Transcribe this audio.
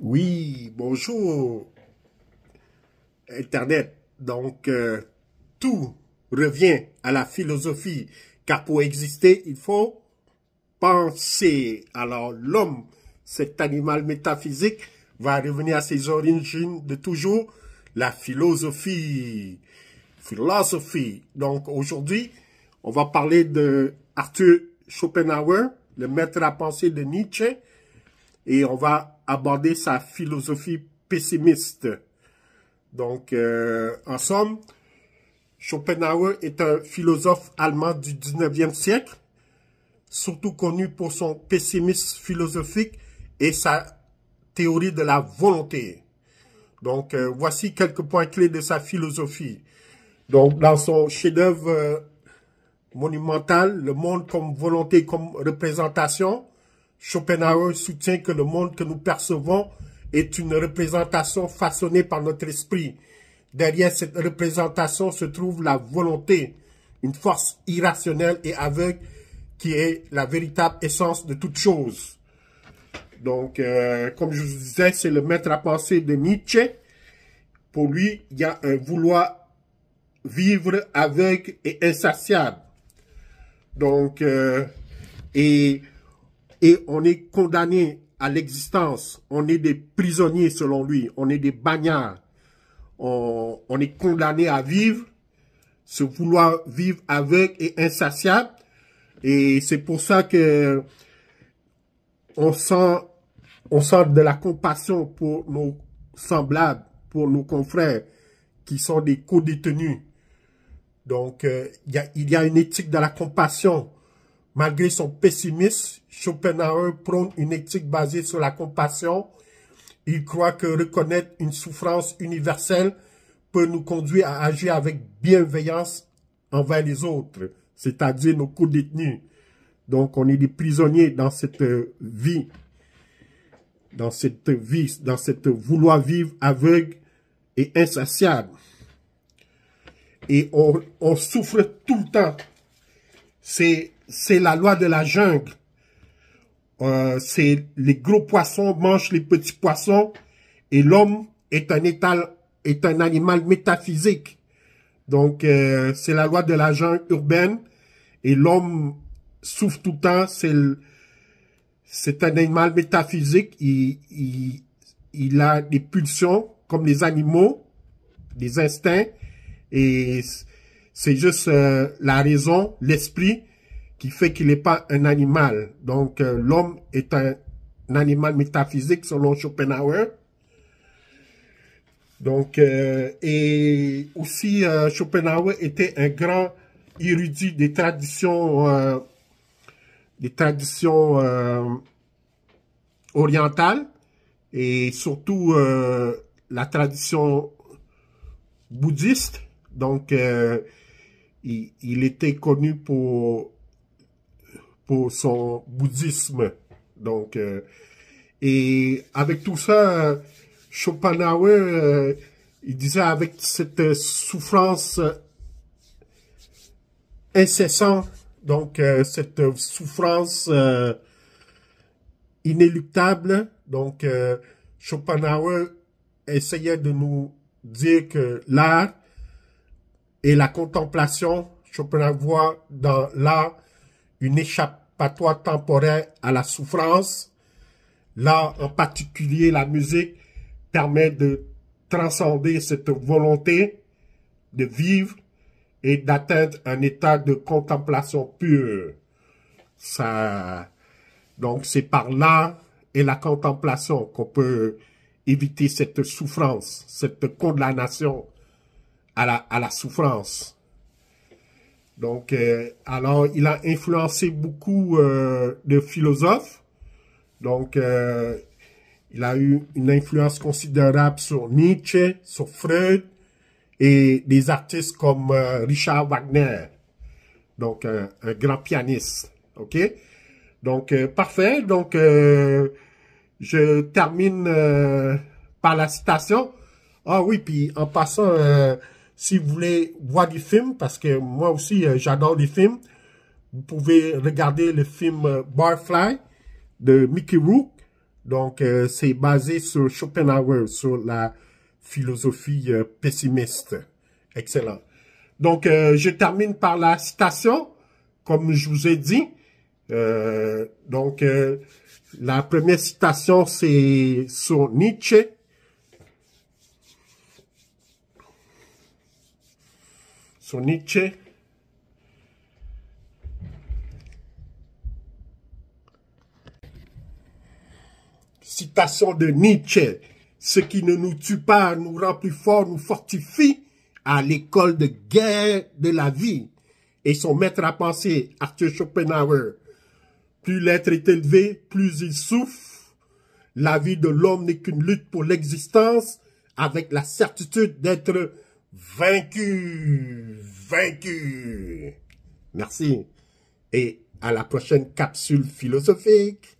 Oui, bonjour, Internet. Donc, tout revient à la philosophie, car pour exister, il faut penser. Alors, l'homme, cet animal métaphysique, va revenir à ses origines de toujours, la philosophie. Philosophie. Donc, aujourd'hui, on va parler de Arthur Schopenhauer, le maître à penser de Nietzsche, et on va aborder sa philosophie pessimiste. Donc, en somme, Schopenhauer est un philosophe allemand du 19e siècle, surtout connu pour son pessimisme philosophique et sa théorie de la volonté. Donc, voici quelques points clés de sa philosophie. Donc, dans son chef-d'œuvre monumental, Le monde comme volonté, comme représentation, Schopenhauer soutient que le monde que nous percevons est une représentation façonnée par notre esprit. Derrière cette représentation se trouve la volonté, une force irrationnelle et aveugle qui est la véritable essence de toute chose. Donc, comme je vous disais, c'est le maître à penser de Nietzsche. Pour lui, il y a un vouloir vivre aveugle et insatiable. Donc, et on est condamné à l'existence. On est des prisonniers selon lui. On est des bagnards. On est condamné à vivre, ce vouloir vivre aveugle et insatiable. Et c'est pour ça que on sent de la compassion pour nos semblables, pour nos confrères qui sont des co-détenus. Donc, il y a une éthique de la compassion. Malgré son pessimisme, Schopenhauer prône une éthique basée sur la compassion. Il croit que reconnaître une souffrance universelle peut nous conduire à agir avec bienveillance envers les autres, c'est-à-dire nos co-détenus. Donc, on est des prisonniers dans cette vie, dans cette vouloir vivre aveugle et insatiable. Et on souffre tout le temps. C'est la loi de la jungle. C'est les gros poissons mangent les petits poissons et l'homme est un animal métaphysique. Donc, c'est la loi de la jungle urbaine et l'homme souffre tout le temps. C'est un animal métaphysique. Il a des pulsions comme les animaux, des instincts. Et c'est juste la raison, l'esprit, qui fait qu'il n'est pas un animal. Donc, l'homme est un animal métaphysique selon Schopenhauer. Donc, et aussi, Schopenhauer était un grand érudit des traditions orientales et surtout la tradition bouddhiste. Donc, il était connu pour son bouddhisme. Donc, et avec tout ça, Schopenhauer, il disait avec cette souffrance incessante, donc cette souffrance inéluctable, donc Schopenhauer essayait de nous dire que l'art et la contemplation, Schopenhauer voit dans l'art une échappatoire temporaire à la souffrance. L'art, en particulier la musique, permet de transcender cette volonté de vivre et d'atteindre un état de contemplation pure. Donc, c'est par l'art et la contemplation qu'on peut éviter cette souffrance, cette condamnation à la souffrance. Donc, alors, il a influencé beaucoup de philosophes. Donc, il a eu une influence considérable sur Nietzsche, sur Freud et des artistes comme Richard Wagner. Donc, un grand pianiste. OK? Donc, parfait. Donc, je termine par la citation. Ah oui, puis en passant, si vous voulez voir des films, parce que moi aussi, j'adore les films, vous pouvez regarder le film Barfly de Mickey Rourke. Donc, c'est basé sur Schopenhauer, sur la philosophie pessimiste. Excellent. Donc, je termine par la citation, comme je vous ai dit. Donc, la première citation, c'est sur Nietzsche. Sur Nietzsche. Citation de Nietzsche. Ce qui ne nous tue pas nous rend plus forts, nous fortifie à l'école de guerre de la vie. Et son maître à penser, Arthur Schopenhauer. Plus l'être est élevé, plus il souffre. La vie de l'homme n'est qu'une lutte pour l'existence, avec la certitude d'être vaincu. Vaincu. Merci. Et à la prochaine capsule philosophique.